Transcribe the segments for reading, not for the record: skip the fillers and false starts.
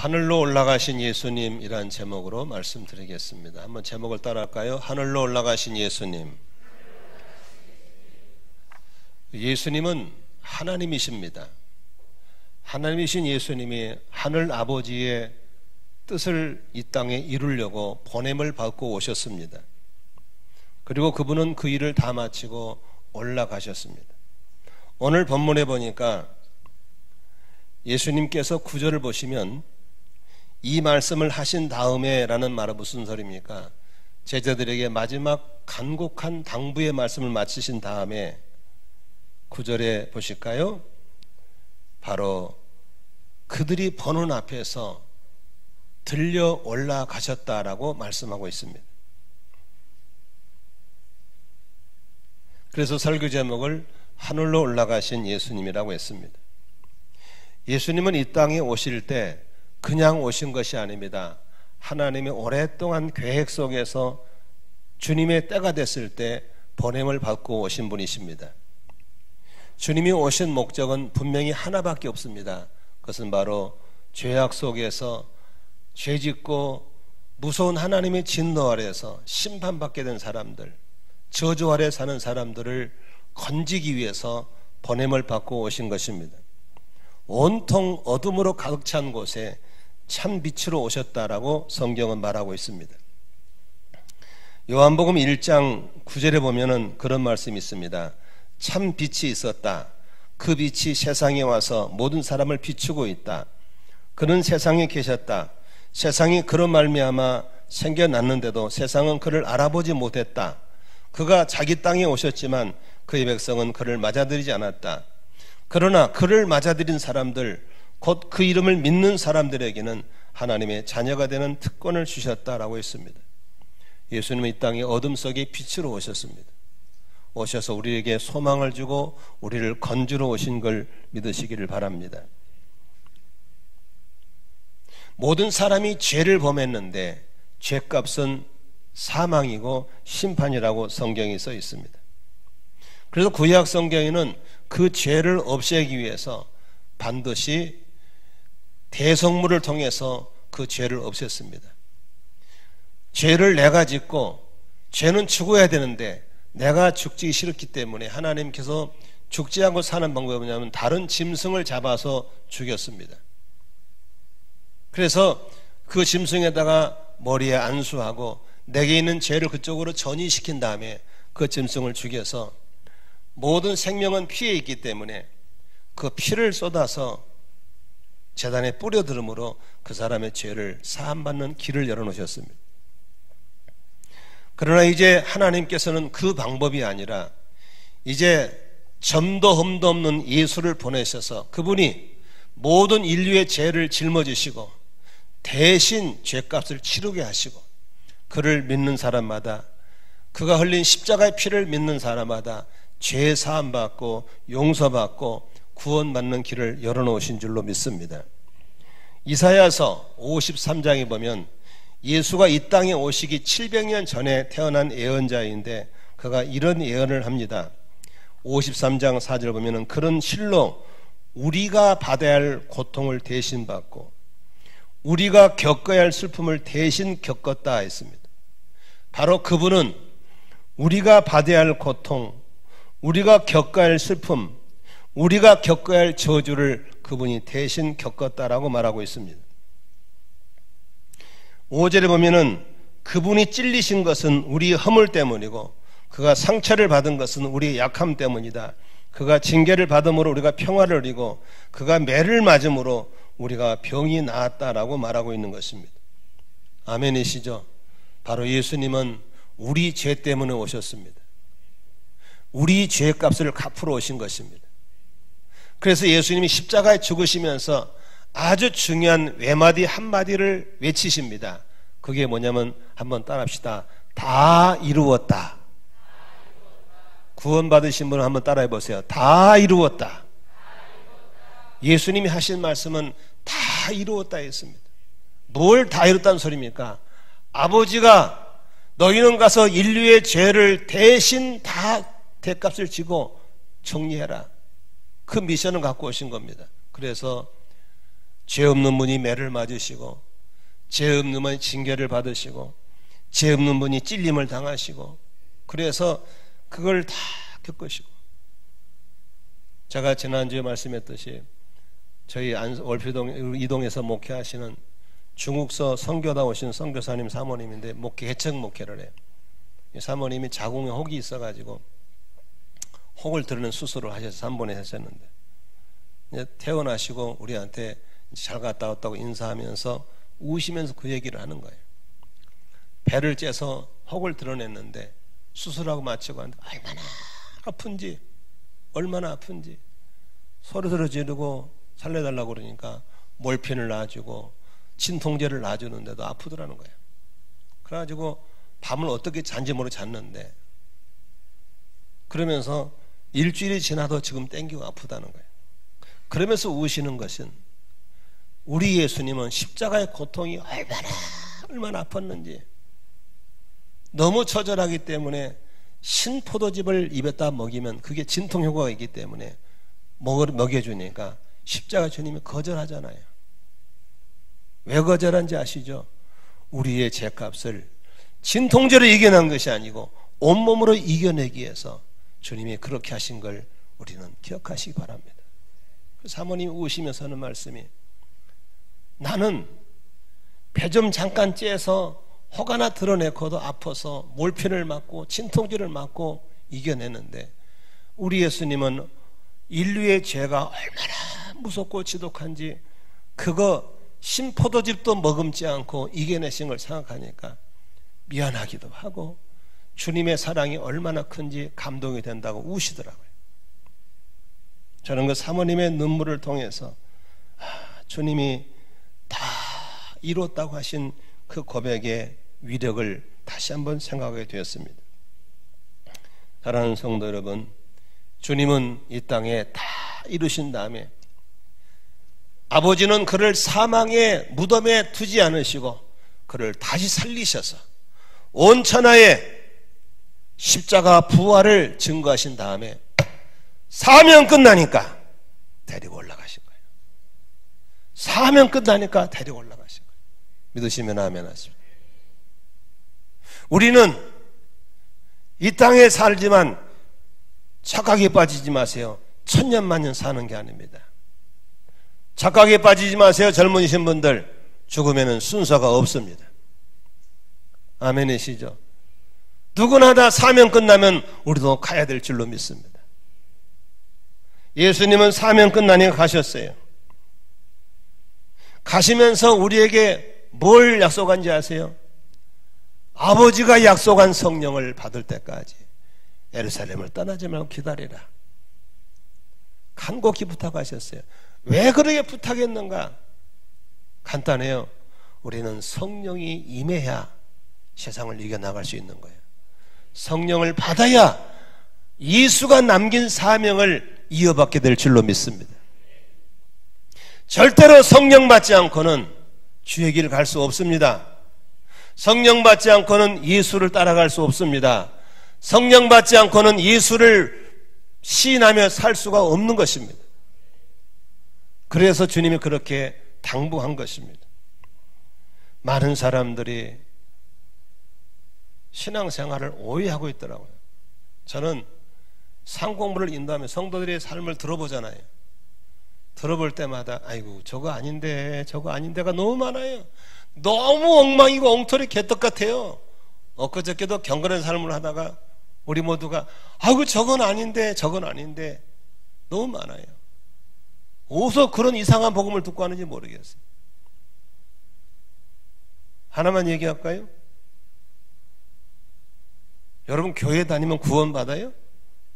하늘로 올라가신 예수님이란 제목으로 말씀드리겠습니다. 한번 제목을 따라할까요? 하늘로 올라가신 예수님. 예수님은 하나님이십니다. 하나님이신 예수님이 하늘 아버지의 뜻을 이 땅에 이루려고 보냄을 받고 오셨습니다. 그리고 그분은 그 일을 다 마치고 올라가셨습니다. 오늘 본문에 보니까 예수님께서 9절을 보시면 이 말씀을 하신 다음에 라는 말은 무슨 소리입니까? 제자들에게 마지막 간곡한 당부의 말씀을 마치신 다음에 9절에 보실까요? 바로 그들이 보는 앞에서 들려 올라가셨다라고 말씀하고 있습니다. 그래서 설교 제목을 하늘로 올라가신 예수님이라고 했습니다. 예수님은 이 땅에 오실 때 그냥 오신 것이 아닙니다. 하나님의 오랫동안 계획 속에서 주님의 때가 됐을 때 보냄을 받고 오신 분이십니다. 주님이 오신 목적은 분명히 하나밖에 없습니다. 그것은 바로 죄악 속에서 죄짓고 무서운 하나님의 진노 아래에서 심판받게 된 사람들, 저주 아래 사는 사람들을 건지기 위해서 보냄을 받고 오신 것입니다. 온통 어둠으로 가득 찬 곳에 참 빛으로 오셨다라고 성경은 말하고 있습니다. 요한복음 1장 9절에 보면은 그런 말씀이 있습니다. 참 빛이 있었다. 그 빛이 세상에 와서 모든 사람을 비추고 있다. 그는 세상에 계셨다. 세상이 그로 말미암아 생겨났는데도 세상은 그를 알아보지 못했다. 그가 자기 땅에 오셨지만 그의 백성은 그를 맞아들이지 않았다. 그러나 그를 맞아들인 사람들, 곧 그 이름을 믿는 사람들에게는 하나님의 자녀가 되는 특권을 주셨다라고 했습니다. 예수님은 이 땅의 어둠 속에 빛으로 오셨습니다. 오셔서 우리에게 소망을 주고 우리를 건지러 오신 걸 믿으시기를 바랍니다. 모든 사람이 죄를 범했는데 죄값은 사망이고 심판이라고 성경에 써 있습니다. 그래서 구약 성경에는 그 죄를 없애기 위해서 반드시 대속물을 통해서 그 죄를 없앴습니다. 죄를 내가 짓고 죄는 죽어야 되는데 내가 죽기 싫었기 때문에 하나님께서 죽지 않고 사는 방법이 뭐냐면 다른 짐승을 잡아서 죽였습니다. 그래서 그 짐승에다가 머리에 안수하고 내게 있는 죄를 그쪽으로 전이시킨 다음에 그 짐승을 죽여서 모든 생명은 피에 있기 때문에 그 피를 쏟아서 제단에 뿌려들음으로 그 사람의 죄를 사함받는 길을 열어놓으셨습니다. 그러나 이제 하나님께서는 그 방법이 아니라 이제 점도 흠도 없는 예수를 보내셔서 그분이 모든 인류의 죄를 짊어지시고 대신 죄값을 치르게 하시고 그를 믿는 사람마다 그가 흘린 십자가의 피를 믿는 사람마다 죄 사함받고 용서받고 구원받는 길을 열어놓으신 줄로 믿습니다. 이사야서 53장에 보면 예수가 이 땅에 오시기 700년 전에 태어난 예언자인데 그가 이런 예언을 합니다. 53장 4절 보면 그런 실로 우리가 받아야 할 고통을 대신 받고 우리가 겪어야 할 슬픔을 대신 겪었다 했습니다. 바로 그분은 우리가 받아야 할 고통, 우리가 겪어야 할 슬픔, 우리가 겪어야 할 저주를 그분이 대신 겪었다라고 말하고 있습니다. 5절에 보면은 그분이 찔리신 것은 우리의 허물 때문이고 그가 상처를 받은 것은 우리의 약함 때문이다. 그가 징계를 받음으로 우리가 평화를 누리고 그가 매를 맞음으로 우리가 병이 나았다라고 말하고 있는 것입니다. 아멘이시죠? 바로 예수님은 우리 죄 때문에 오셨습니다. 우리 죄값을 갚으러 오신 것입니다. 그래서 예수님이 십자가에 죽으시면서 아주 중요한 외마디 한마디를 외치십니다. 그게 뭐냐면 한번 따라합시다. 다 이루었다. 구원받으신 분은 한번 따라해 보세요. 다 이루었다. 예수님이 하신 말씀은 다 이루었다 했습니다. 뭘 다 이뤘다는 소리입니까? 아버지가 너희는 가서 인류의 죄를 대신 다 대값을 지고 정리해라. 그 미션을 갖고 오신 겁니다. 그래서 죄 없는 분이 매를 맞으시고, 죄 없는 분이 징계를 받으시고, 죄 없는 분이 찔림을 당하시고, 그래서 그걸 다 겪으시고. 제가 지난주에 말씀했듯이 저희 월표동 이동에서 목회하시는 중국서 선교다 오신 선교사님 사모님인데 개척 목회를 해요. 이 사모님이 자궁에 혹이 있어가지고 혹을 드러낸 수술을 하셔서 3번에 하셨는데, 퇴원하시고 우리한테 잘 갔다 왔다고 인사하면서 우시면서 그 얘기를 하는 거예요. 배를 째서 혹을 드러냈는데 수술하고 마치고 하는데 얼마나 아픈지 소리 지르고 살려달라고 그러니까 몰핀을 놔주고 진통제를 놔주는데도 아프더라는 거예요. 그래가지고 밤을 어떻게 잔지 모르고 잤는데, 그러면서 일주일이 지나도 지금 땡기고 아프다는 거예요. 그러면서 우시는 것은 우리 예수님은 십자가의 고통이 얼마나 아팠는지, 너무 처절하기 때문에 신포도즙을 입에다 먹이면 그게 진통 효과가 있기 때문에 먹여주니까 십자가 주님이 거절하잖아요. 왜 거절한지 아시죠? 우리의 죄값을 진통제로 이겨낸 것이 아니고 온몸으로 이겨내기 위해서 주님이 그렇게 하신 걸 우리는 기억하시기 바랍니다. 사모님이 우시면서 하는 말씀이, 나는 배 좀 잠깐 째서 혹 하나 드러내고도 아파서 몰핀을 맞고 진통제를 맞고 이겨내는데, 우리 예수님은 인류의 죄가 얼마나 무섭고 지독한지 그거 신포도즙도 머금지 않고 이겨내신 걸 생각하니까 미안하기도 하고 주님의 사랑이 얼마나 큰지 감동이 된다고 우시더라고요. 저는 그 사모님의 눈물을 통해서 주님이 다 이뤘다고 하신 그 고백의 위력을 다시 한번 생각하게 되었습니다. 사랑하는 성도 여러분, 주님은 이 땅에 다 이루신 다음에 아버지는 그를 사망의 무덤에 두지 않으시고 그를 다시 살리셔서 온 천하에 십자가 부활을 증거하신 다음에 사명 끝나니까 데리고 올라가신 거예요. 사명 끝나니까 데리고 올라가신 거예요. 믿으시면 아멘 하십시오. 우리는 이 땅에 살지만 착각에 빠지지 마세요. 천년만년 사는 게 아닙니다. 착각에 빠지지 마세요. 젊으신 분들, 죽으면 순서가 없습니다. 아멘이시죠? 누구나 다 사명 끝나면 우리도 가야 될 줄로 믿습니다. 예수님은 사명 끝나니까 가셨어요. 가시면서 우리에게 뭘 약속한지 아세요? 아버지가 약속한 성령을 받을 때까지 예루살렘을 떠나지 말고 기다리라. 간곡히 부탁하셨어요. 왜 그렇게 부탁했는가? 간단해요. 우리는 성령이 임해야 세상을 이겨나갈 수 있는 거예요. 성령을 받아야 예수가 남긴 사명을 이어받게 될 줄로 믿습니다. 절대로 성령 받지 않고는 주의 길 갈 수 없습니다. 성령 받지 않고는 예수를 따라갈 수 없습니다. 성령 받지 않고는 예수를 시인하며 살 수가 없는 것입니다. 그래서 주님이 그렇게 당부한 것입니다. 많은 사람들이 신앙생활을 오해하고 있더라고요. 저는 상공부를 인도하며 성도들의 삶을 들어보잖아요. 들어볼 때마다 아이고 저거 아닌데가 너무 많아요. 너무 엉망이고 엉터리 개떡 같아요. 엊그저께도 경건한 삶을 하다가 우리 모두가 아이고 저건 아닌데 너무 많아요. 어디서 그런 이상한 복음을 듣고 하는지 모르겠어요. 하나만 얘기할까요? 여러분 교회 다니면 구원 받아요?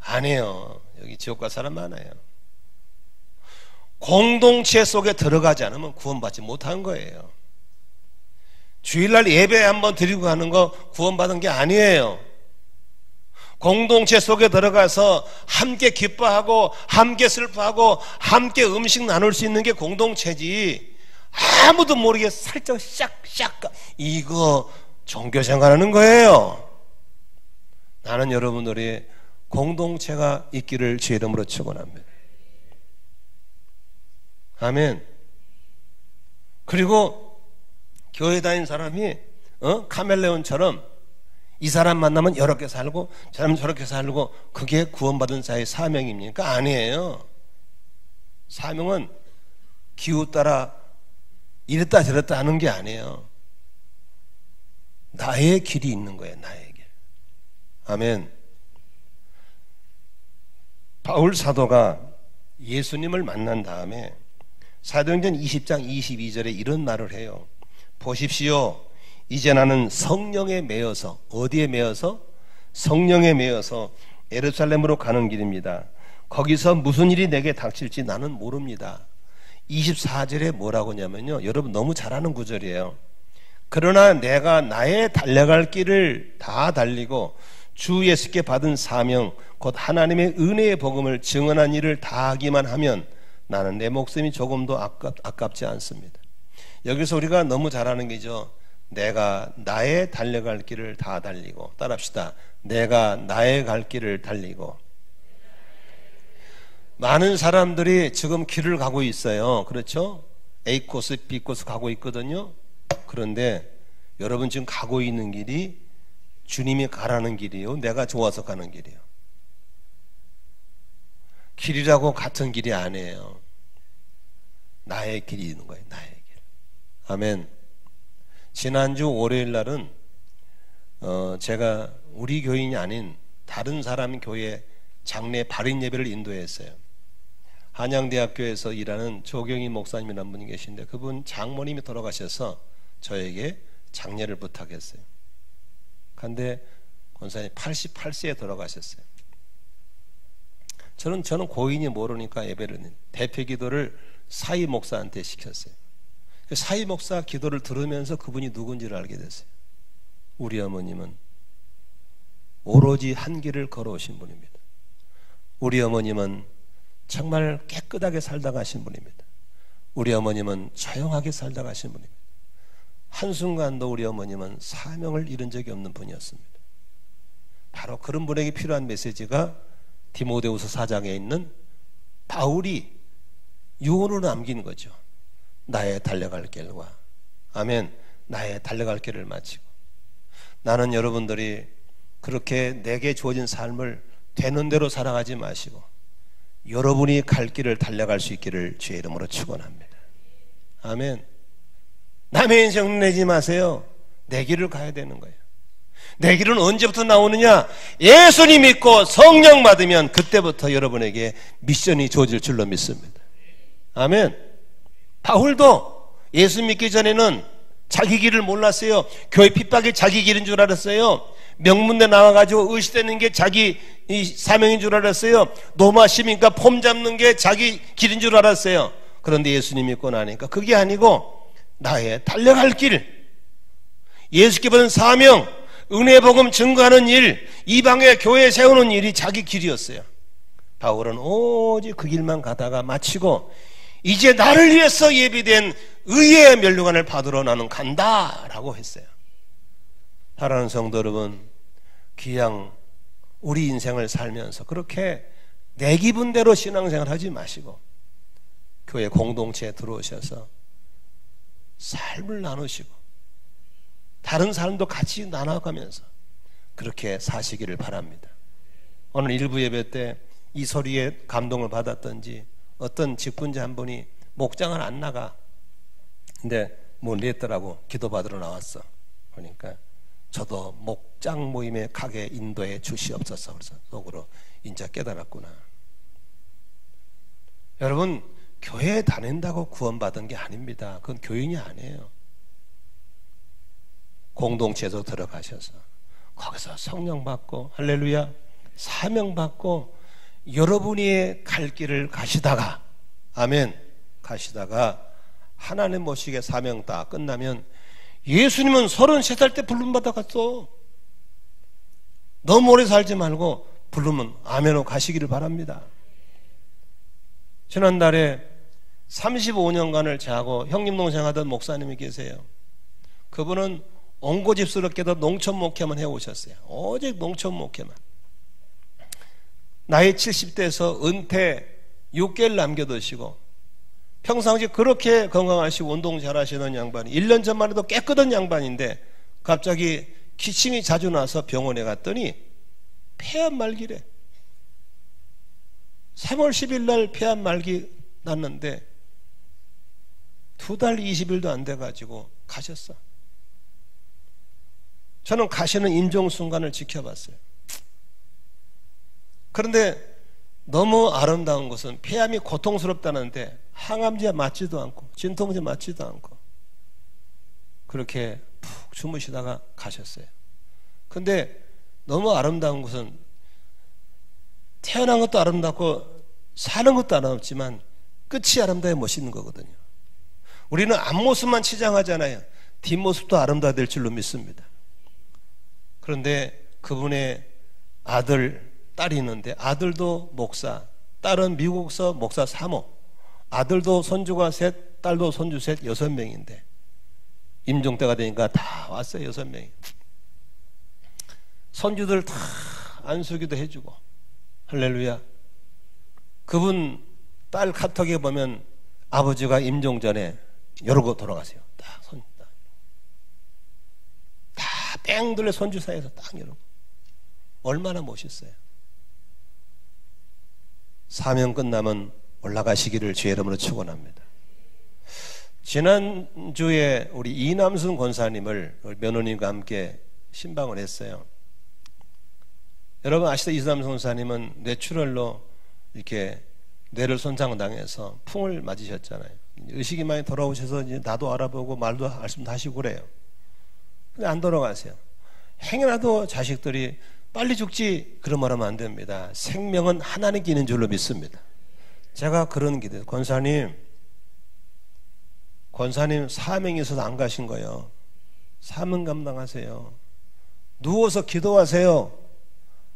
아니에요. 여기 지옥 갈 사람 많아요. 공동체 속에 들어가지 않으면 구원받지 못한 거예요. 주일날 예배 한번 드리고 가는 거 구원받은 게 아니에요. 공동체 속에 들어가서 함께 기뻐하고 함께 슬퍼하고 함께 음식 나눌 수 있는 게 공동체지, 아무도 모르게 살짝 샥 이거 종교생활하는 거예요. 나는 여러분들이 공동체가 있기를 주의 이름으로 축원합니다. 아멘. 그리고 교회 다닌 사람이 카멜레온처럼 이 사람 만나면 이렇게 살고 저 사람 저렇게 살고 그게 구원받은 자의 사명입니까? 아니에요. 사명은 기후 따라 이랬다 저랬다 하는 게 아니에요. 나의 길이 있는 거예요. 나의 길. 아멘. 바울 사도가 예수님을 만난 다음에 사도행전 20장 22절에 이런 말을 해요. 보십시오. 이제 나는 성령에 매여서, 어디에 매여서? 성령에 매여서 예루살렘으로 가는 길입니다. 거기서 무슨 일이 내게 닥칠지 나는 모릅니다. 24절에 뭐라고 하냐면요, 여러분 너무 잘 아는 구절이에요. 그러나 내가 나의 달려갈 길을 다 달리고 주 예수께 받은 사명 곧 하나님의 은혜의 복음을 증언한 일을 다 하기만 하면 나는 내 목숨이 조금도 아깝지 않습니다. 여기서 우리가 너무 잘 아는 게죠. 내가 나의 달려갈 길을 다 달리고, 따라합시다. 내가 나의 갈 길을 달리고. 많은 사람들이 지금 길을 가고 있어요. 그렇죠? A 코스, B 코스 가고 있거든요. 그런데 여러분 지금 가고 있는 길이 주님이 가라는 길이에요? 내가 좋아서 가는 길이에요? 길이라고 같은 길이 아니에요. 나의 길이 있는 거예요. 나의 길. 아멘. 지난주 월요일 날은 제가 우리 교인이 아닌 다른 사람 교회 장례 발인 예배를 인도했어요. 한양대학교에서 일하는 조경희 목사님이라는 분이 계신데 그분 장모님이 돌아가셔서 저에게 장례를 부탁했어요. 그런데 권사님 88세에 돌아가셨어요. 저는 고인이 모르니까 예배를 대표 기도를 사이 목사한테 시켰어요. 사이 목사 기도를 들으면서 그분이 누군지를 알게 됐어요. 우리 어머님은 오로지 한 길을 걸어오신 분입니다. 우리 어머님은 정말 깨끗하게 살다 가신 분입니다. 우리 어머님은 조용하게 살다 가신 분입니다. 한순간도 우리 어머님은 사명을 잃은 적이 없는 분이었습니다. 바로 그런 분에게 필요한 메시지가 디모데후서 4장에 있는 바울이 유언으로 남긴 거죠. 나의 달려갈 길과, 아멘, 나의 달려갈 길을 마치고. 나는 여러분들이 그렇게 내게 주어진 삶을 되는 대로 살아가지 마시고 여러분이 갈 길을 달려갈 수 있기를 주의 이름으로 축원합니다. 아멘. 남의 인생 내지 마세요. 내 길을 가야 되는 거예요. 내 길은 언제부터 나오느냐? 예수님 믿고 성령 받으면 그때부터 여러분에게 미션이 주어질 줄로 믿습니다. 아멘. 바울도 예수 믿기 전에는 자기 길을 몰랐어요. 교회 핍박이 자기 길인 줄 알았어요. 명문대 나와가지고 의시되는 게 자기 사명인 줄 알았어요. 노마 시민과 폼 잡는 게 자기 길인 줄 알았어요. 그런데 예수님 믿고 나니까 그게 아니고 나의 달려갈 길, 예수께 받은 사명, 은혜 복음 증거하는 일, 이방의 교회 세우는 일이 자기 길이었어요. 바울은 오직 그 길만 가다가 마치고 이제 나를 위해서 예비된 의의 면류관을 받으러 나는 간다라고 했어요. 사랑하는 성도 여러분, 그냥 우리 인생을 살면서 그렇게 내 기분대로 신앙생활 하지 마시고 교회 공동체에 들어오셔서 삶을 나누시고 다른 사람도 같이 나눠가면서 그렇게 사시기를 바랍니다. 오늘 일부 예배 때 이 소리에 감동을 받았던지 어떤 직분자 한 분이 목장을 안 나가. 근데 뭘 했더라고. 기도받으러 나왔어. 그러니까 저도 목장 모임에 가게 인도해 주시옵소서. 그래서 속으로 인자 깨달았구나. 여러분, 교회에 다닌다고 구원받은 게 아닙니다. 그건 교인이 아니에요. 공동체에서 들어가셔서 거기서 성령 받고 할렐루야 사명 받고 여러분이 갈 길을 가시다가 아멘 가시다가 하나님 모시게 사명 다 끝나면 예수님은 33살 때 부름 받아 갔어. 너무 오래 살지 말고 부르면 아멘으로 가시기를 바랍니다. 지난달에 35년간을 저하고 형님 동생 하던 목사님이 계세요. 그분은 옹고집스럽게도 농촌 목회만 해오셨어요. 오직 농촌 목회만. 나이 70대에서 은퇴 6개월 남겨두시고 평상시 그렇게 건강하시고 운동 잘하시는 양반이 1년 전만 해도 깨끗한 양반인데 갑자기 기침이 자주 나서 병원에 갔더니 폐암 말기래. 3월 10일 날 폐암 말기 났는데 2달 20일도 안 돼가지고 가셨어. 저는 가시는 임종 순간을 지켜봤어요. 그런데 너무 아름다운 것은 폐암이 고통스럽다는데 항암제 맞지도 않고 진통제 맞지도 않고 그렇게 푹 주무시다가 가셨어요. 근데 너무 아름다운 것은 태어난 것도 아름답고 사는 것도 아름답지만 끝이 아름다워야 멋있는 거거든요. 우리는 앞모습만 치장하잖아요. 뒷모습도 아름다워야 될 줄로 믿습니다. 그런데 그분의 아들, 딸이 있는데 아들도 목사, 딸은 미국서 목사 3호, 아들도 손주가 셋, 딸도 손주 셋, 6명인데 임종 때가 되니까 다 왔어요. 6명이. 손주들 다 안수기도 해주고 할렐루야. 그분 딸 카톡에 보면 아버지가 임종 전에 이러고 돌아가세요. 딱 손, 다 뺑둘레 손주 사이에서 딱 이러고. 얼마나 멋있어요. 사명 끝나면 올라가시기를 주의 이름으로 축원합니다. 지난주에 우리 이남순 권사님을 우리 며느님과 함께 신방을 했어요. 여러분 아시다 이남순 권사님은 뇌출혈로 이렇게 뇌를 손상당해서 풍을 맞으셨잖아요. 의식이 많이 돌아오셔서 이제 나도 알아보고 말도 말씀도 하시고 그래요. 근데 안 돌아가세요. 행여라도 자식들이 빨리 죽지 그런 말 하면 안 됩니다. 생명은 하나님께 있는 줄로 믿습니다. 제가 그런 기도해요. 권사님 사명이 있어서 안 가신 거예요. 사명 감당하세요. 누워서 기도하세요.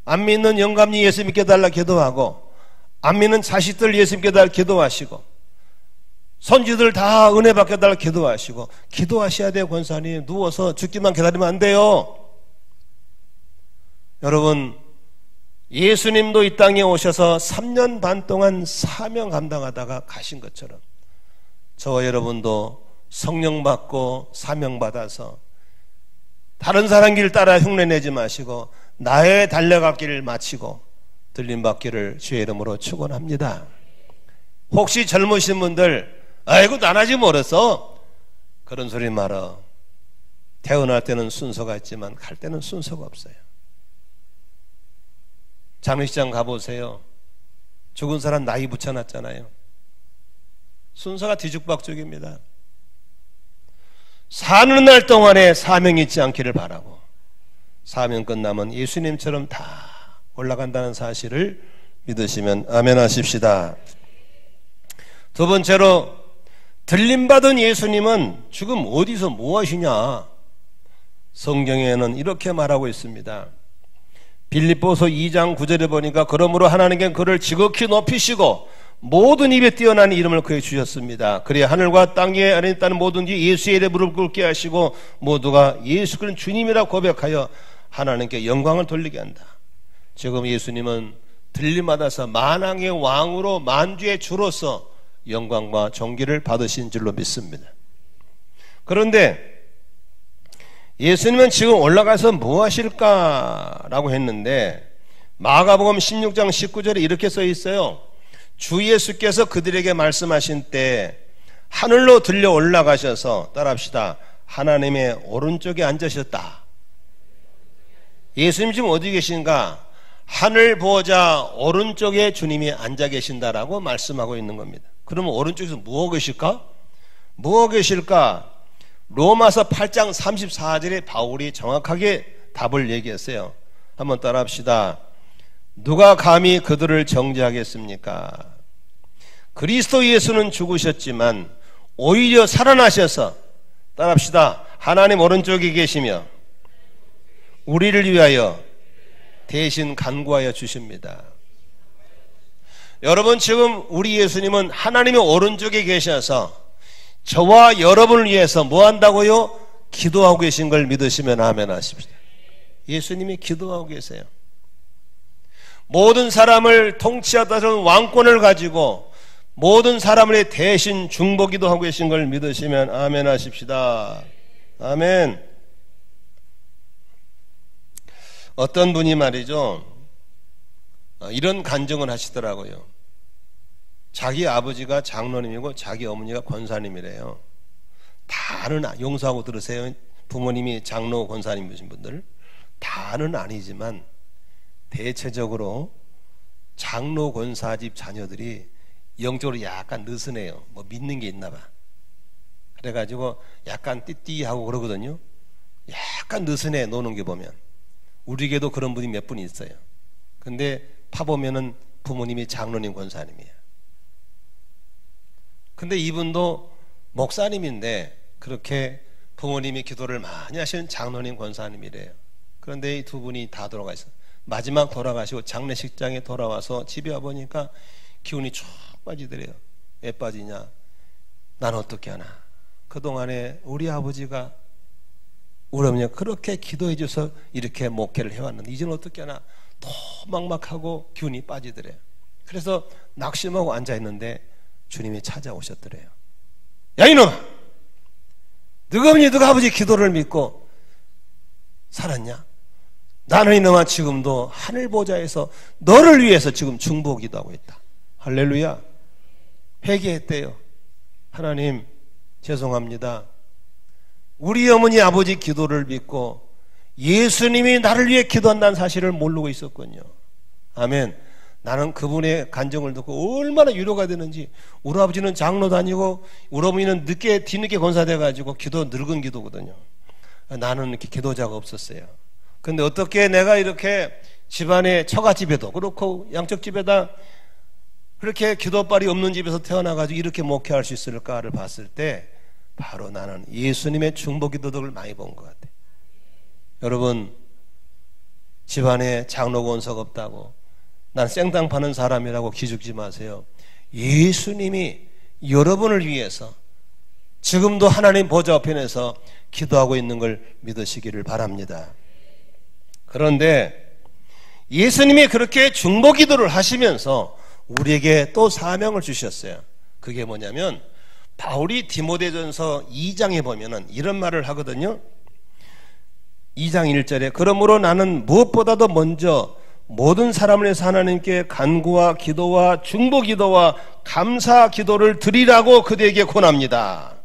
안 믿는 영감님 예수 믿게 달라 기도하고 안 믿는 자식들 예수 믿게 달라 기도하시고 손주들 다 은혜 받게 달라 기도하시고 기도하셔야 돼요. 권사님 누워서 죽기만 기다리면 안 돼요. 여러분 예수님도 이 땅에 오셔서 3년 반 동안 사명 감당하다가 가신 것처럼 저와 여러분도 성령 받고 사명 받아서 다른 사람 길 따라 흉내내지 마시고 나의 달려갈 길을 마치고 들림받기를 주의 이름으로 축원합니다. 혹시 젊으신 분들 아이고 난 아직 멀었어 그런 소리 말어. 태어날 때는 순서가 있지만 갈 때는 순서가 없어요. 장례식장 가보세요. 죽은 사람 나이 붙여놨잖아요. 순서가 뒤죽박죽입니다. 사는 날 동안에 사명이 있지 않기를 바라고 사명 끝나면 예수님처럼 다 올라간다는 사실을 믿으시면 아멘 하십시다. 두 번째로 들림받은 예수님은 지금 어디서 뭐 하시냐. 성경에는 이렇게 말하고 있습니다. 빌립보서 2장 9절에 보니까 그러므로 하나님께는 그를 지극히 높이시고 모든 입에 뛰어난 이름을 그에게 주셨습니다. 그래야 하늘과 땅 위에 아래 있다는 모든 이 예수의 이름에 무릎 꿇게 하시고 모두가 예수 그리스도는 주님이라 고백하여 하나님께 영광을 돌리게 한다. 지금 예수님은 들림받아서 만왕의 왕으로 만주의 주로서 영광과 존귀를 받으신 줄로 믿습니다. 그런데 예수님은 지금 올라가서 뭐 하실까라고 했는데 마가복음 16장 19절에 이렇게 써 있어요. 주 예수께서 그들에게 말씀하신 때 하늘로 들려 올라가셔서 따라합시다. 하나님의 오른쪽에 앉으셨다. 예수님 지금 어디 계신가? 하늘 보호자 오른쪽에 주님이 앉아 계신다라고 말씀하고 있는 겁니다. 그러면 오른쪽에서 뭐 하고 계실까? 뭐 하고 계실까? 로마서 8장 34절에 바울이 정확하게 답을 얘기했어요. 한번 따라합시다. 누가 감히 그들을 정죄하겠습니까? 그리스도 예수는 죽으셨지만 오히려 살아나셔서 따라합시다. 하나님 오른쪽에 계시며 우리를 위하여 대신 간구하여 주십니다. 여러분 지금 우리 예수님은 하나님의 오른쪽에 계셔서 저와 여러분을 위해서 뭐 한다고요? 기도하고 계신 걸 믿으시면 아멘 하십시다. 예수님이 기도하고 계세요. 모든 사람을 통치하다는 왕권을 가지고 모든 사람을 대신 중보기도 하고 계신 걸 믿으시면 아멘 하십시다. 아멘. 어떤 분이 말이죠, 이런 간증을 하시더라고요. 자기 아버지가 장로님이고 자기 어머니가 권사님이래요. 다는 용서하고 들으세요. 부모님이 장로 권사님이신 분들 다는 아니지만 대체적으로 장로 권사집 자녀들이 영적으로 약간 느슨해요. 뭐 믿는 게 있나 봐. 그래가지고 약간 띠띠하고 그러거든요. 약간 느슨해, 노는 게 보면. 우리에게도 그런 분이 몇 분 있어요. 근데 파보면은 부모님이 장로님 권사님이에요. 근데 이분도 목사님인데 그렇게 부모님이 기도를 많이 하시는 장로님 권사님이래요. 그런데 이 두 분이 다 돌아가 있어요. 마지막 돌아가시고 장례식장에 돌아와서 집에 와보니까 기운이 쭉 빠지더래요. 왜 빠지냐? 난 어떻게 하나? 그동안에 우리 아버지가 우리 어머니가 그렇게 기도해 줘서 이렇게 목회를 해왔는데 이제는 어떻게 하나? 더 막막하고 기운이 빠지더래요. 그래서 낙심하고 앉아있는데 주님이 찾아오셨더래요. 야 이놈아! 너가 어머니 너가 아버지 기도를 믿고 살았냐? 나는 이놈아 지금도 하늘 보좌에서 너를 위해서 지금 중보 기도하고 있다. 할렐루야. 회개했대요. 하나님 죄송합니다. 우리 어머니 아버지 기도를 믿고 예수님이 나를 위해 기도한다는 사실을 모르고 있었군요. 아멘. 나는 그분의 간증을 듣고 얼마나 위로가 되는지. 우리 아버지는 장로 다니고 우리 어머니는 뒤늦게 권사돼가지고 기도 늙은 기도거든요. 나는 이렇게 기도자가 없었어요. 근데 어떻게 내가 이렇게 집안에 처갓집에도 그렇고 양쪽 집에다 그렇게 기도빨이 없는 집에서 태어나가지고 이렇게 목회할 수 있을까를 봤을 때 바로 나는 예수님의 중보 기도덕을 많이 본 것 같아요. 여러분 집안에 장로 권사가 없다고 난 생땅 파는 사람이라고 기죽지 마세요. 예수님이 여러분을 위해서 지금도 하나님 보좌 앞에서 기도하고 있는 걸 믿으시기를 바랍니다. 그런데 예수님이 그렇게 중보 기도를 하시면서 우리에게 또 사명을 주셨어요. 그게 뭐냐면 바울이 디모데전서 2장에 보면은 이런 말을 하거든요. 2장 1절에 그러므로 나는 무엇보다도 먼저 모든 사람을 위해서 하나님께 간구와 기도와 중보 기도와 감사 기도를 드리라고 그대에게 권합니다.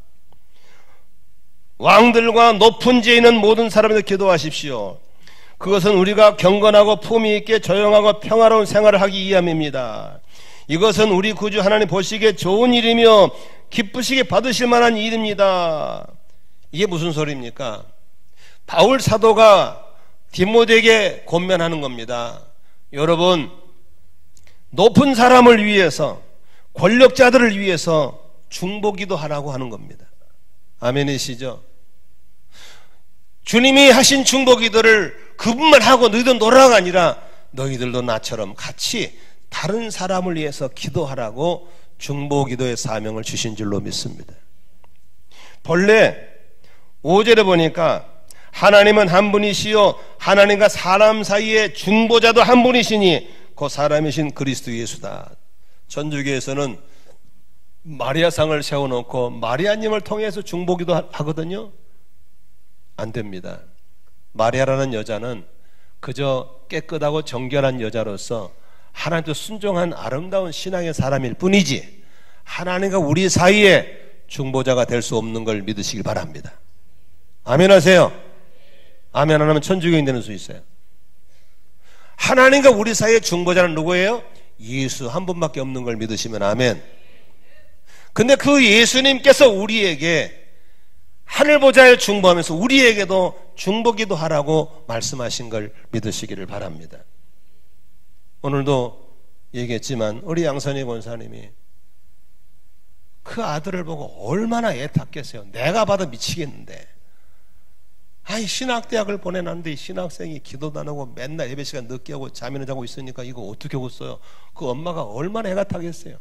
왕들과 높은 지에 있는 모든 사람에게 기도하십시오. 그것은 우리가 경건하고 품위 있게 조용하고 평화로운 생활을 하기 위함입니다. 이것은 우리 구주 하나님 보시기에 좋은 일이며 기쁘시게 받으실 만한 일입니다. 이게 무슨 소리입니까? 바울 사도가 디모데에게 권면하는 겁니다. 여러분 높은 사람을 위해서 권력자들을 위해서 중보기도 하라고 하는 겁니다. 아멘이시죠? 주님이 하신 중보기도를 그분만 하고 너희도 놀아가 아니라 너희들도 나처럼 같이 다른 사람을 위해서 기도하라고 중보기도의 사명을 주신 줄로 믿습니다. 본래 5절에 보니까 하나님은 한 분이시요 하나님과 사람 사이의 중보자도 한 분이시니 그 사람이신 그리스도 예수다. 천주교에서는 마리아상을 세워놓고 마리아님을 통해서 중보기도 하거든요. 안 됩니다. 마리아라는 여자는 그저 깨끗하고 정결한 여자로서 하나님께 순종한 아름다운 신앙의 사람일 뿐이지 하나님과 우리 사이에 중보자가 될 수 없는 걸 믿으시길 바랍니다. 아멘 하세요. 아멘 안 하면 천주교인 되는 수 있어요. 하나님과 우리 사이의 중보자는 누구예요? 예수 한 분밖에 없는 걸 믿으시면 아멘. 근데 그 예수님께서 우리에게 하늘 보좌에 중보하면서 우리에게도 중보기도 하라고 말씀하신 걸 믿으시기를 바랍니다. 오늘도 얘기했지만 우리 양선희 권사님이 그 아들을 보고 얼마나 애탔겠어요. 내가 봐도 미치겠는데 아이 신학대학을 보내놨는데 신학생이 기도도 안 하고 맨날 예배 시간 늦게 하고 잠이나 자고 있으니까 이거 어떻게 오겠어요. 그 엄마가 얼마나 애가 타겠어요.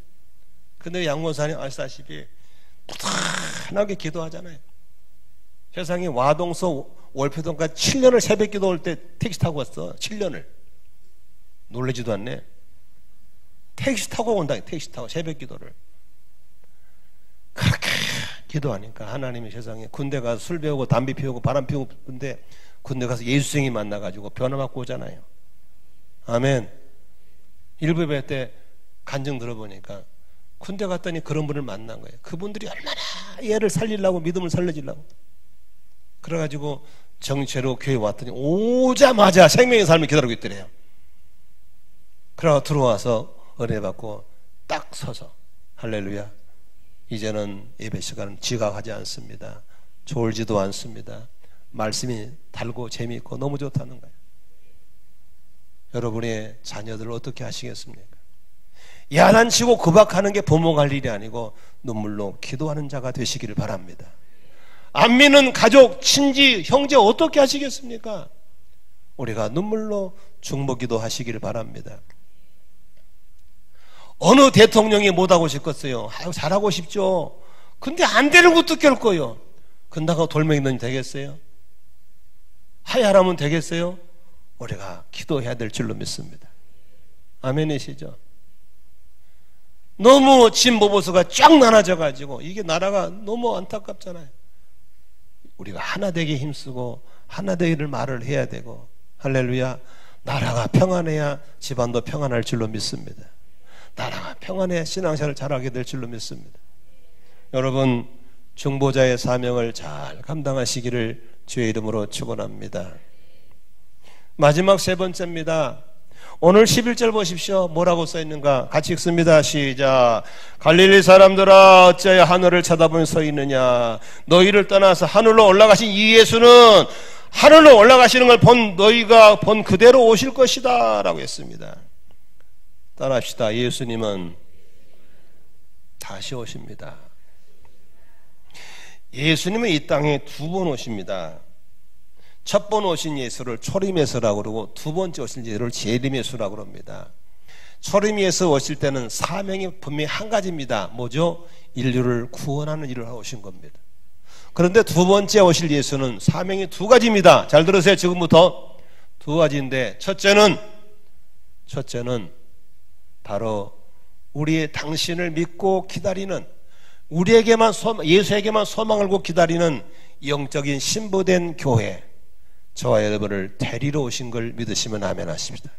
근데 양 권사님 아시다시피 부단하게 기도하잖아요. 세상에 와동서 월표동까지 7년을 새벽 기도 올 때 택시 타고 왔어. 7년을. 놀라지도 않네. 택시 타고 온다. 택시 타고 새벽 기도를. 그렇게 기도하니까 하나님이 세상에 군대 가서 술 배우고 담배 피우고 바람 피우고 근데 군대 가서 예수생이 만나가지고 변화받고 오잖아요. 아멘. 일부 예배 때 간증 들어보니까 군대 갔더니 그런 분을 만난 거예요. 그분들이 얼마나 얘를 살리려고 믿음을 살려주려고 그래가지고 정체로 교회 왔더니 오자마자 생명의 삶을 기다리고 있더래요. 그러고 들어와서 은혜 받고 딱 서서 할렐루야, 이제는 예배 시간은 지각하지 않습니다. 졸지도 않습니다. 말씀이 달고 재미있고 너무 좋다는 거예요. 여러분의 자녀들을 어떻게 하시겠습니까? 야단치고 구박하는 게 부모가 할 일이 아니고 눈물로 기도하는 자가 되시기를 바랍니다. 안 믿는 가족, 친지, 형제 어떻게 하시겠습니까? 우리가 눈물로 중보기도 하시기를 바랍니다. 어느 대통령이 못하고 싶겠어요? 아유, 잘하고 싶죠. 근데 안 되는 것도 겪어요. 근다고 돌멩이는 되겠어요? 하야라면 되겠어요? 우리가 기도해야 될 줄로 믿습니다. 아멘이시죠? 너무 진보 보수가 쫙 나눠져 가지고 이게 나라가 너무 안타깝잖아요. 우리가 하나 되게 힘쓰고 하나 되기를 말을 해야 되고 할렐루야, 나라가 평안해야 집안도 평안할 줄로 믿습니다. 나라가 평안해야 신앙생활을 잘하게 될 줄로 믿습니다. 여러분, 중보자의 사명을 잘 감당하시기를 주의 이름으로 축원합니다. 마지막 세 번째입니다. 오늘 11절 보십시오. 뭐라고 써있는가? 같이 읽습니다. 시작. 갈릴리 사람들아, 어찌하여 하늘을 쳐다보며 서 있느냐? 너희를 떠나서 하늘로 올라가신 이 예수는 하늘로 올라가시는 걸 본 너희가 본 그대로 오실 것이다 라고 했습니다. 따라합시다. 예수님은 다시 오십니다. 예수님은 이 땅에 두 번 오십니다. 첫 번 오신 예수를 초림예수라고 그러고 두 번째 오신 예수를 재림예수라고 합니다. 초림예수 오실 때는 사명이 분명히 한 가지입니다. 뭐죠? 인류를 구원하는 일을 하고 오신 겁니다. 그런데 두 번째 오실 예수는 사명이 두 가지입니다. 잘 들으세요. 지금부터 두 가지인데 첫째는 바로 우리의 당신을 믿고 기다리는, 우리에게만 예수에게만 소망을 고 기다리는 영적인 신부된 교회, 저와 여러분을 데리러 오신 걸 믿으시면 아멘 하십니다.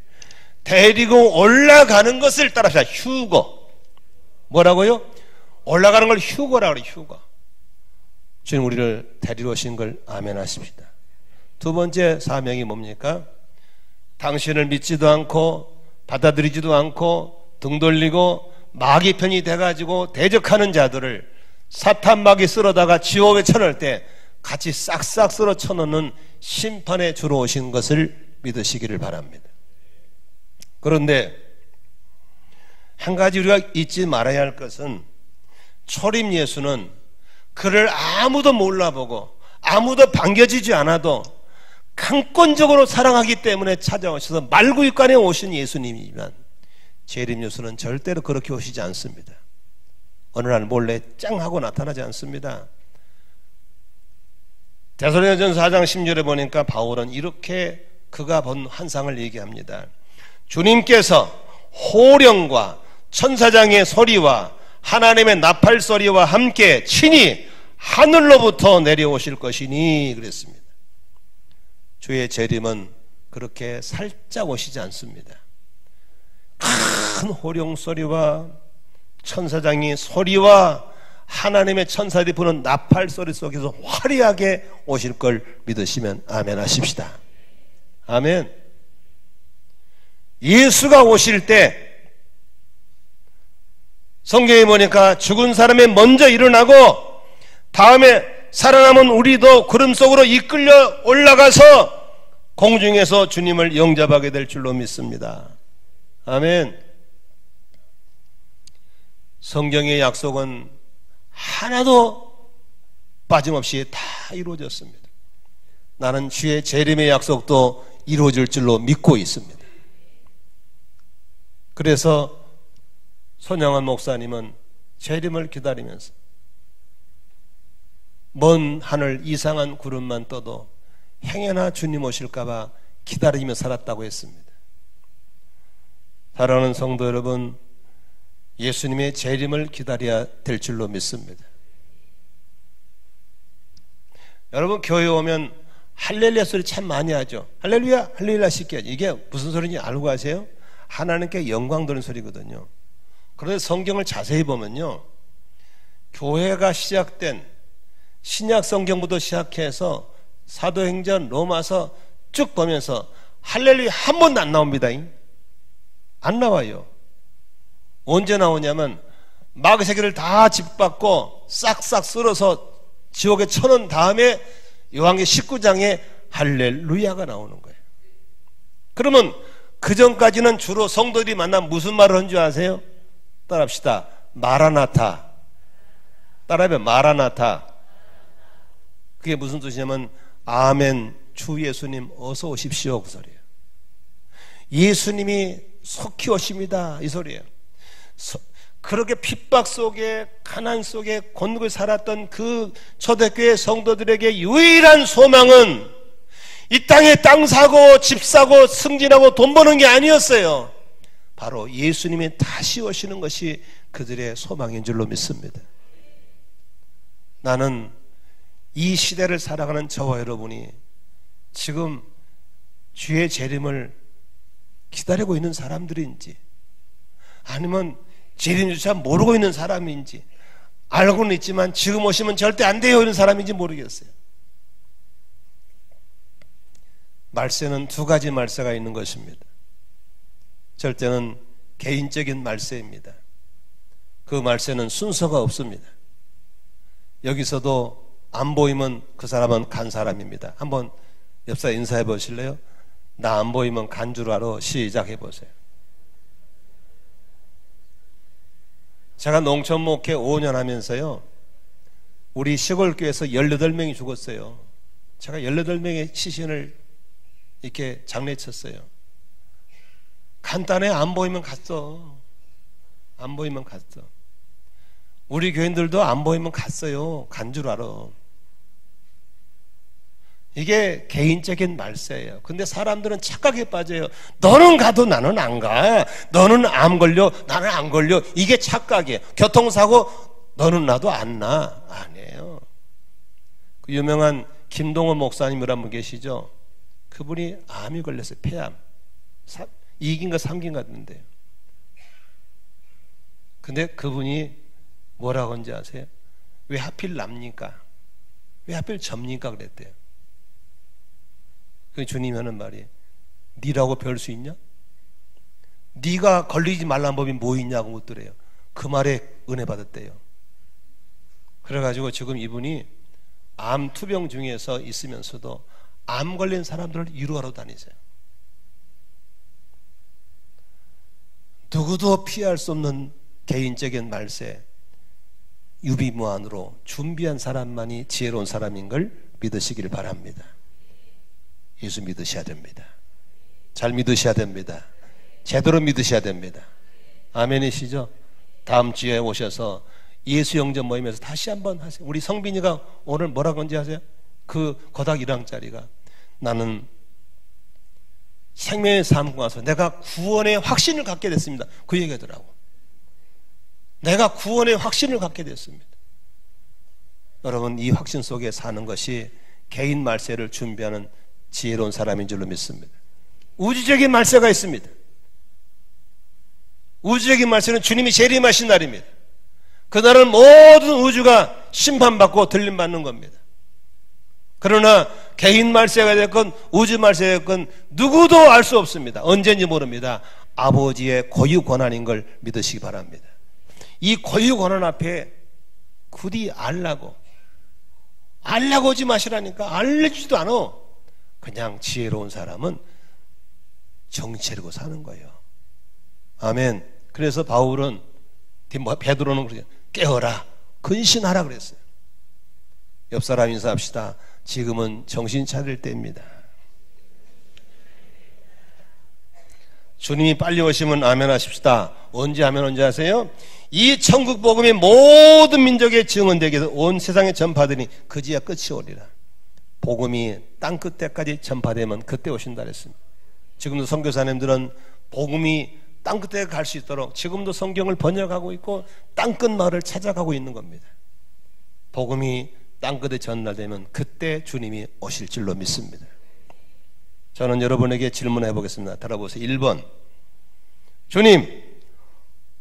데리고 올라가는 것을 따라합시다. 휴거. 뭐라고요? 올라가는 걸 휴거라고 그래요. 휴거. 주님 우리를 데리러 오신 걸 아멘 하십니다. 두 번째 사명이 뭡니까? 당신을 믿지도 않고 받아들이지도 않고 등 돌리고 마귀 편이 돼가지고 대적하는 자들을 사탄 마귀 쓸어다가 지옥에 쳐넣을 때 같이 싹싹 쓸어 쳐넣는 심판에 주로 오신 것을 믿으시기를 바랍니다. 그런데 한 가지 우리가 잊지 말아야 할 것은 초림 예수는 그를 아무도 몰라보고 아무도 반겨지지 않아도 강권적으로 사랑하기 때문에 찾아오셔서 말구육간에 오신 예수님이지만 재림 예수는 절대로 그렇게 오시지 않습니다. 어느 날 몰래 짱 하고 나타나지 않습니다. 데살로니가전서 4장 10절에 보니까 바울은 이렇게 그가 본 환상을 얘기합니다. 주님께서 호령과 천사장의 소리와 하나님의 나팔 소리와 함께 친히 하늘로부터 내려오실 것이니 그랬습니다. 주의 재림은 그렇게 살짝 오시지 않습니다. 큰 호령 소리와 천사장의 소리와 하나님의 천사들이 부는 나팔 소리 속에서 화려하게 오실 걸 믿으시면 아멘 하십시다. 아멘. 예수가 오실 때 성경에 보니까 죽은 사람이 먼저 일어나고 다음에 살아남은 우리도 구름 속으로 이끌려 올라가서 공중에서 주님을 영접하게 될 줄로 믿습니다. 아멘. 성경의 약속은 하나도 빠짐없이 다 이루어졌습니다. 나는 주의 재림의 약속도 이루어질 줄로 믿고 있습니다. 그래서 손양원 목사님은 재림을 기다리면서 먼 하늘 이상한 구름만 떠도 행여나 주님 오실까봐 기다리며 살았다고 했습니다. 사랑하는 성도 여러분, 예수님의 재림을 기다려야 될 줄로 믿습니다. 여러분 교회 오면 할렐루야 소리 참 많이 하죠. 할렐루야 할렐루야 쉽게 하죠. 이게 무슨 소리인지 알고 아세요? 하나님께 영광 돌리는 소리거든요. 그런데 성경을 자세히 보면요, 교회가 시작된 신약 성경부터 시작해서 사도행전, 로마서 쭉 보면서 할렐루야 한 번도 안 나옵니다. 안 나와요. 언제 나오냐면 마귀새끼를 다 짓밟고 싹싹 쓸어서 지옥에 쳐놓은 다음에 요한계 19장에 할렐루야가 나오는 거예요. 그러면 그 전까지는 주로 성도들이 만나면 무슨 말을 한 줄 아세요? 따라합시다. 마라나타. 따라하면 마라나타. 그게 무슨 뜻이냐면 아멘, 주 예수님 어서 오십시오, 그 소리예요. 예수님이 속히 오십니다, 이 소리예요. 그렇게 핍박 속에 가난 속에 곤고히 살았던 그 초대교회 성도들에게 유일한 소망은 이 땅에 땅 사고 집 사고 승진하고 돈 버는 게 아니었어요. 바로 예수님이 다시 오시는 것이 그들의 소망인 줄로 믿습니다. 나는 이 시대를 살아가는 저와 여러분이 지금 주의 재림을 기다리고 있는 사람들인지, 아니면 재림조차 모르고 있는 사람인지, 알고는 있지만 지금 오시면 절대 안 돼요 이런 사람인지 모르겠어요. 말세는 두 가지 말세가 있는 것입니다. 절대는 개인적인 말세입니다. 그 말세는 순서가 없습니다. 여기서도 안 보이면 그 사람은 간 사람입니다. 한번 옆사 인사해 보실래요? 나 안 보이면 간 줄 알아. 시작해 보세요. 제가 농촌 목회 5년 하면서요, 우리 시골교회에서 18명이 죽었어요. 제가 18명의 시신을 이렇게 장례쳤어요. 간단해. 안 보이면 갔어. 안 보이면 갔어. 우리 교인들도 안 보이면 갔어요. 간 줄 알아. 이게 개인적인 말세예요. 근데 사람들은 착각에 빠져요. 너는 가도 나는 안 가. 너는 암 걸려, 나는 안 걸려. 이게 착각이에요. 교통사고 너는 나도 안 나. 아니에요. 그 유명한 김동원 목사님이란 분 계시죠? 그분이 암이 걸렸어요. 폐암. 2기인가 3기인가 같은데요. 근데 그분이 뭐라고 한지 아세요? 왜 하필 납니까? 왜 하필 접니까? 그랬대요. 그 주님이 하는 말이, 니라고 별 수 있냐? 니가 걸리지 말란 법이 뭐 있냐고 묻더래요. 그 말에 은혜 받았대요. 그래가지고 지금 이분이 암 투병 중에서 있으면서도 암 걸린 사람들을 위로하러 다니세요. 누구도 피할 수 없는 개인적인 말세, 유비무환으로 준비한 사람만이 지혜로운 사람인 걸 믿으시길 바랍니다. 예수 믿으셔야 됩니다. 잘 믿으셔야 됩니다. 제대로 믿으셔야 됩니다. 아멘이시죠? 다음 주에 오셔서 예수 영접 모임에서 다시 한번 하세요. 우리 성빈이가 오늘 뭐라고 한지 아세요? 그 고작 1학짜리가 나는 생명의 삶과 와서 내가 구원의 확신을 갖게 됐습니다. 그 얘기하더라고. 내가 구원의 확신을 갖게 됐습니다. 여러분, 이 확신 속에 사는 것이 개인 말세를 준비하는 지혜로운 사람인 줄로 믿습니다. 우주적인 말세가 있습니다. 우주적인 말세는 주님이 재림하신 날입니다. 그날은 모든 우주가 심판받고 들림받는 겁니다. 그러나 개인 말세가 됐건 우주 말세가 됐건 누구도 알 수 없습니다. 언제인지 모릅니다. 아버지의 고유 권한인 걸 믿으시기 바랍니다. 이 고유 권한 앞에 굳이 알라고 오지 마시라니까. 알려주지도 않아. 그냥 지혜로운 사람은 정치 차리고 사는 거예요. 아멘. 그래서 바울은, 베드로는 그러죠. 깨어라, 근신하라 그랬어요. 옆 사람 인사합시다. 지금은 정신 차릴 때입니다. 주님이 빨리 오시면 아멘 하십시다. 언제 하면 언제 하세요? 이 천국 복음이 모든 민족에 증언되게 해서 온 세상에 전파되니 그지야 끝이 오리라. 복음이 땅 끝에까지 전파되면 그때 오신다 그랬습니다. 지금도 선교사님들은 복음이 땅 끝에 갈 수 있도록 지금도 성경을 번역하고 있고 땅끝 마을을 찾아가고 있는 겁니다. 복음이 땅끝에 전날되면 그때 주님이 오실 줄로 믿습니다. 저는 여러분에게 질문해 보겠습니다. 들어보세요. 1번, 주님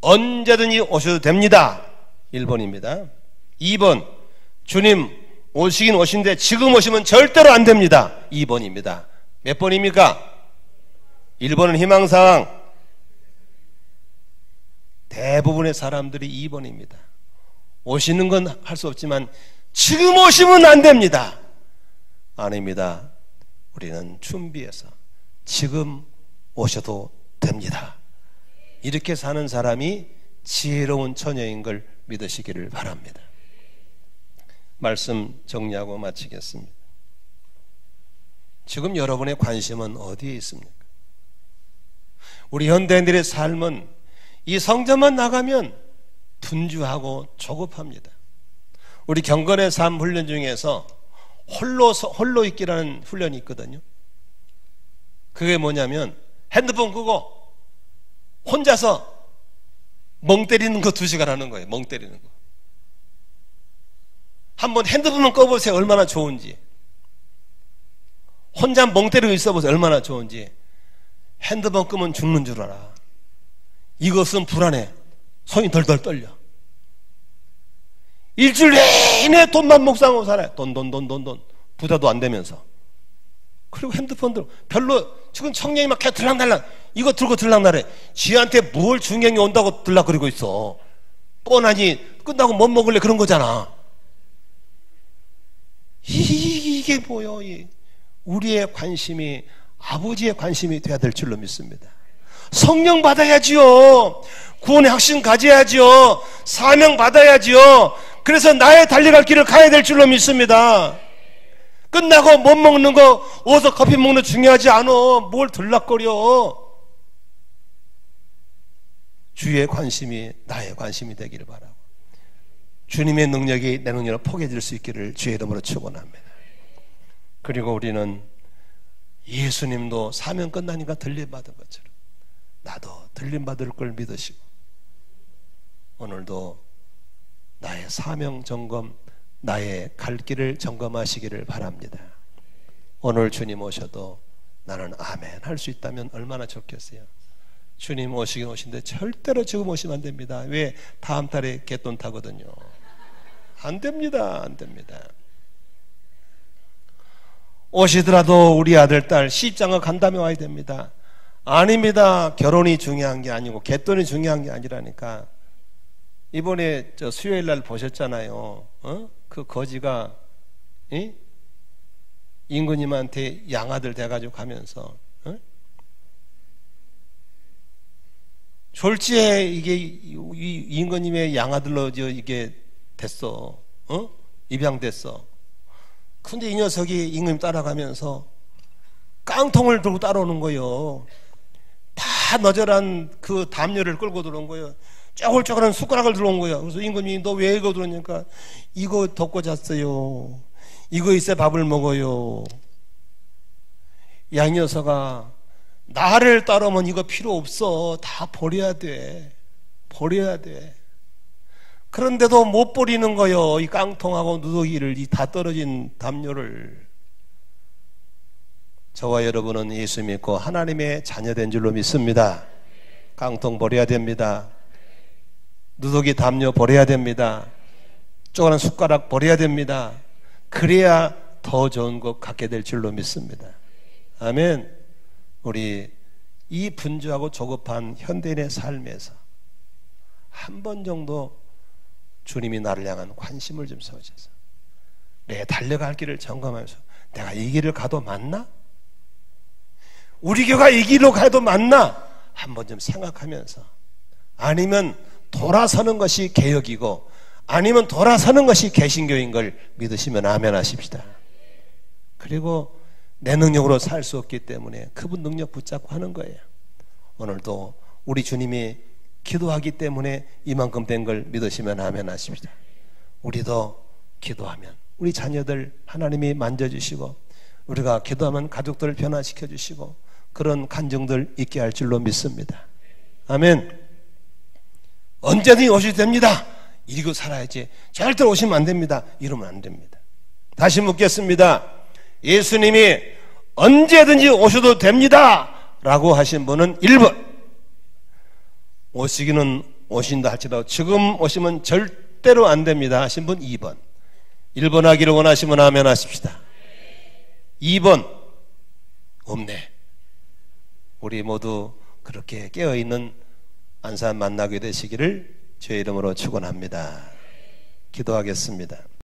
언제든지 오셔도 됩니다. 1번입니다. 2번, 주님 오시긴 오신데 지금 오시면 절대로 안 됩니다. 2번입니다. 몇 번입니까? 1번은 희망사항. 대부분의 사람들이 2번입니다. 오시는 건 할 수 없지만 지금 오시면 안 됩니다. 아닙니다. 우리는 준비해서 지금 오셔도 됩니다. 이렇게 사는 사람이 지혜로운 처녀인 걸 믿으시기를 바랍니다. 말씀 정리하고 마치겠습니다. 지금 여러분의 관심은 어디에 있습니까? 우리 현대인들의 삶은 이 성전만 나가면 분주하고 조급합니다. 우리 경건의 삶 훈련 중에서 홀로 있기라는 훈련이 있거든요. 그게 뭐냐면 핸드폰 끄고 혼자서 멍 때리는 거 2시간 하는 거예요. 멍 때리는 거. 한번 핸드폰만 꺼보세요. 얼마나 좋은지. 혼자 멍 때리고 있어보세요. 얼마나 좋은지. 핸드폰 끄면 죽는 줄 알아. 이것은 불안해. 손이 덜덜 떨려. 일주일 내내 돈만 묵상하고 살아요. 돈. 부자도 안 되면서. 그리고 핸드폰들 별로 지금 청년이 막 들락날락 이거 들고 들락날해. 지한테 뭘 중경이 온다고 들락거리고 있어. 뻔하니 끝나고 못 먹을래 그런 거잖아. 이게 뭐요? 우리의 관심이 아버지의 관심이 돼야 될 줄로 믿습니다. 성령 받아야지요. 구원의 확신 가져야지요. 사명 받아야지요. 그래서 나의 달려갈 길을 가야 될 줄로 믿습니다. 끝나고 못 먹는 거 어서 커피 먹는 거 중요하지 않아. 뭘 들락거려. 주의 관심이 나의 관심이 되기를 바라고 주님의 능력이 내 능력을 포개질 수 있기를 주의 이름으로 축원합니다. 그리고 우리는 예수님도 사명 끝나니까 들림받은 것처럼 나도 들림받을 걸 믿으시고 오늘도 나의 사명 점검, 나의 갈 길을 점검하시기를 바랍니다. 오늘 주님 오셔도 나는 아멘 할 수 있다면 얼마나 좋겠어요. 주님 오시긴 오신데 절대로 지금 오시면 안 됩니다. 왜? 다음 달에 갯돈 타거든요. 안 됩니다. 안 됩니다. 오시더라도 우리 아들, 딸 시집장가 간 다음에 와야 됩니다. 아닙니다. 결혼이 중요한 게 아니고 갯돈이 중요한 게 아니라니까. 이번에 저 수요일 날 보셨잖아요. 그 거지가 임금님한테 양아들 돼가지고 가면서 졸지에 이게 임금님의 양아들로 이게 됐어. 입양됐어. 근데 이 녀석이 임금 따라가면서 깡통을 들고 따라오는 거예요. 다 너절한 그 담요를 끌고 들어온 거예요. 쪼글쪼글한 숟가락을 들어온 거예요. 그래서 임금님이 너 왜 이거 들었냐니까 이거 덮고 잤어요. 이거 있어야 밥을 먹어요. 야, 이 녀석아, 나를 따르면 이거 필요 없어. 다 버려야 돼. 버려야 돼. 그런데도 못 버리는 거요. 이 깡통하고 누더기를, 이 다 떨어진 담요를. 저와 여러분은 예수 믿고 하나님의 자녀된 줄로 믿습니다. 깡통 버려야 됩니다. 누더기 담요 버려야 됩니다. 쪼그란 숟가락 버려야 됩니다. 그래야 더 좋은 것 갖게 될 줄로 믿습니다. 아멘. 우리 이 분주하고 조급한 현대인의 삶에서 한 번 정도 주님이 나를 향한 관심을 좀 세우셔서 내 달려갈 길을 점검하면서 내가 이 길을 가도 맞나? 우리 교가 이 길로 가도 맞나? 한번 좀 생각하면서 아니면 돌아서는 것이 개혁이고 아니면 돌아서는 것이 개신교인 걸 믿으시면 아멘 하십시다. 그리고 내 능력으로 살 수 없기 때문에 그분 능력 붙잡고 하는 거예요. 오늘도 우리 주님이 기도하기 때문에 이만큼 된 걸 믿으시면 아멘 하십시다. 우리도 기도하면 우리 자녀들 하나님이 만져주시고 우리가 기도하면 가족들을 변화시켜 주시고 그런 간증들 있게 할 줄로 믿습니다. 아멘. 언제든지 오셔도 됩니다. 이러고 살아야지. 절대로 오시면 안 됩니다. 이러면 안 됩니다. 다시 묻겠습니다. 예수님이 언제든지 오셔도 됩니다 라고 하신 분은 1번, 오시기는 오신다 할지라도 지금 오시면 절대로 안 됩니다 하신 분 2번. 1번 하기를 원하시면 아멘 하십시다. 2번 없네. 우리 모두 그렇게 깨어있는 안산 만나게 되시기를 주의 이름으로 축원합니다. 기도하겠습니다.